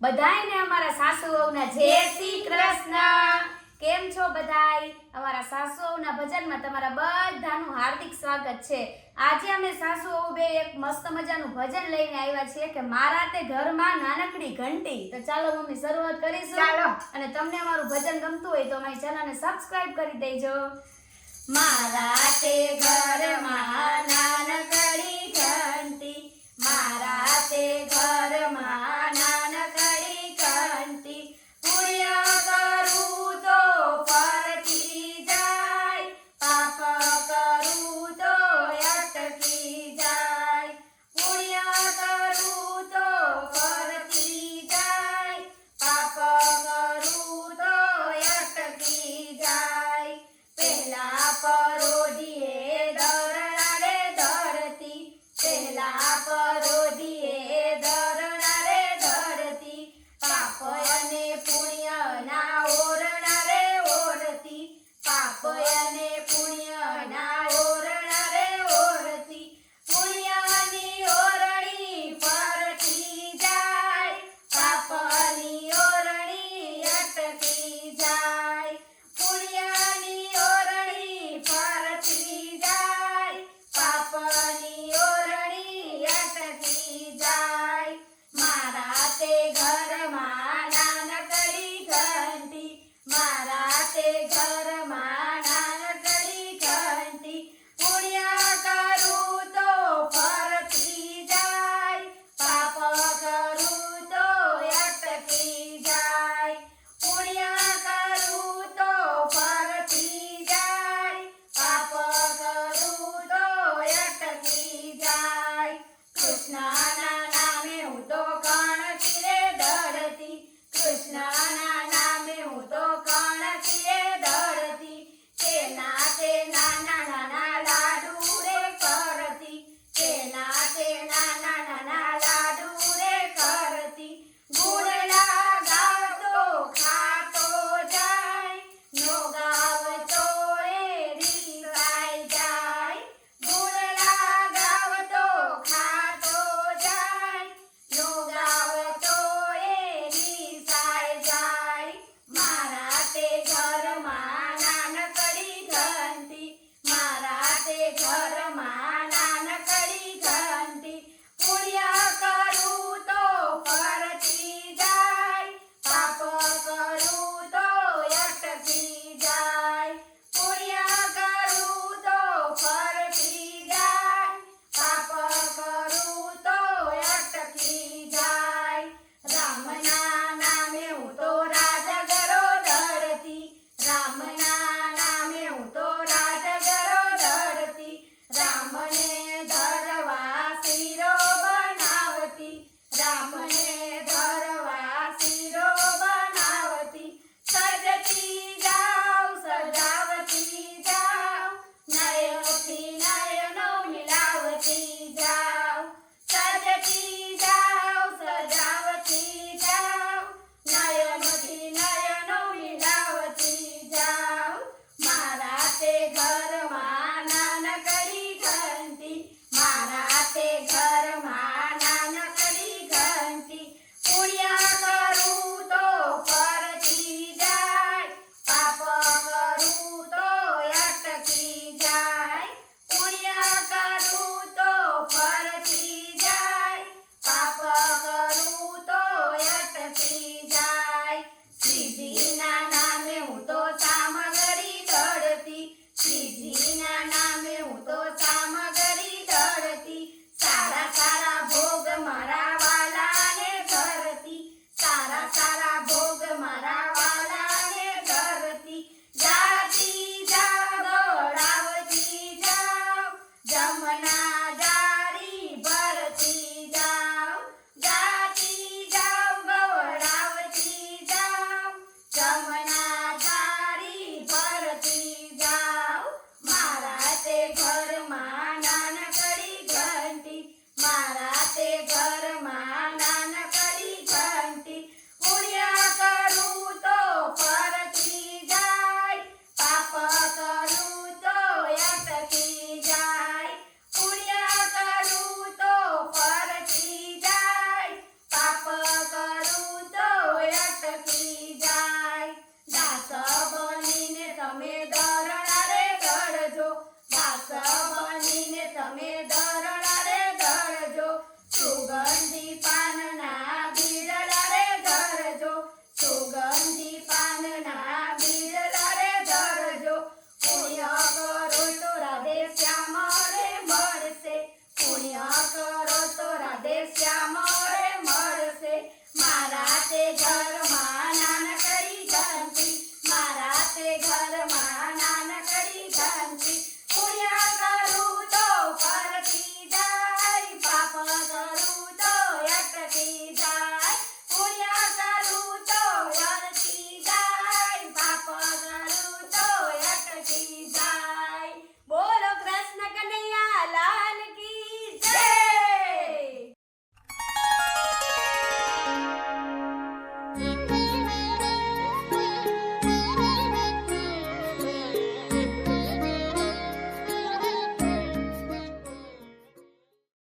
બધાયને અમારા સાસુ વહુના જય શ્રી કૃષ્ણ। કેમ છો બધાય? અમારા સાસુ વહુના ભજનમાં તમારા બધાનું હાર્દિક સ્વાગત છે। આજે અમે સાસુ વહુ બે એક મસ્ત મજાનું ભજન લઈને આવ્યા છીએ કે મારા તે ઘરમાં નાનકડી ઘંટી। તો ચાલો મમ્મી શરૂઆત કરીશું। ચાલો। અને તમને અમારું ભજન ગમતું હોય તો અમારી ચેનલને સબસ્ક્રાઇબ કરી દેજો। મારા તે ઘરમાં નાનકડી ઘંટી, મારા તે ઘરમાં નાનકડી ઘંટી, પુણ્ય કરું તો ફરતી જાય, પાપ કરું તો અટકી જાય, પુણ્ય કરું તો ફરતી જાય, પાપ કરું તો અટકી જાય। પહેલા પરોઢીએ ધરણા રે ધરતી, પહેલા પરોઢીએ ધરણા રે ધરતી, પાપ અને પુણ્યના ઓરણા રે ઓરતી, પાપ અને પુણ્યના ઓરણા રે ઓરતી, પુણ્યની ઓરણી ફરતી જાય, પાપની ઓરણી અટકી જાય, પુણ્યની ઓરણી ફરતી જાય, પાપની ઓરણી અટકી જાય। મારા તે ઘરમાં નાનકડી ઘંટી, મારા તે ઘરમાં નાનકડી ઘંટી, પુણ્ય કરું તો ફરતી જાય, પાપ કરું તો અટકી જાય, પુણ્ય કરું તો ફરતી જાય, પાપ કરું તો અટકી જાય। કૃષ્ણના નામે હું તો કણકી રે દળતી, કૃષ્ણના નામે હું તો કણકી રે દળતી, તેના તે નાના નાના લાડુ રે કરતી, તેના તે નાના નાના લાડુ રે કરતી, ગુણના ગાવતો ખાતો જાય, નો ગાવતો એ રીસાઈ જાય, ગુણના ગાવતો ખાતો જાય, નો ગાવતો એ રીસાઈ જાય। મારા તે ઘરમાં નાનકડી ઘંટી, મારા તે ઘરમાં નાનકડી ઘંટી, પુણ્ય કરું તો ફરતી જાય, પાપ કરું તો અટકી જાય, પુણ્ય કરું તો ફરતી જાય, પાપ કરું તો અટકી જાય। રામના નામે હું તો રાજગરો ધરતી, રામના નામે હું તો રાજગરો ધરતી, રામને ધરવા શીરો બનાવતી, રામને ધરવા શીરો બનાવતી, સજતી જાઉં સજાવતી જાઉં, નયનથી નયનો મિલાવતી જાઉં, સજતી જાઉં સજાવતી જાઉં, નયનથી નયનો મિલાવતી જાઉં। મારા તે ઘરમાં નાનકડી ઘંટી, મારા તે ઘરમાં નાનકડી ઘંટી, પુણ્ય કરું તો ફરતી જાય, પાપ કરું તો અટકી જાય, પુણ્ય કરું તો ફરતી જાય, પાપ કરું તો અટકી જાય। શ્રીજીના નામે હું તો સામગરી દળતી, શ્રીજીના નામે હું તો સામગરી દળતી, સારા સારા ભોગ મારા વાલાને ધરતી, સારા સારા ભોગ મારા વાલાને ધરતી, જાતી જાવ ગળાવતી જાવ, જમના જારી ભરતી જાવ, જાતી જાવ ગળાવતી જાવ, જમના જારી ભરતી જાવ। મારા તે ઘરમાં દાસ બનીને તમે દરડા રે દળજો સુગર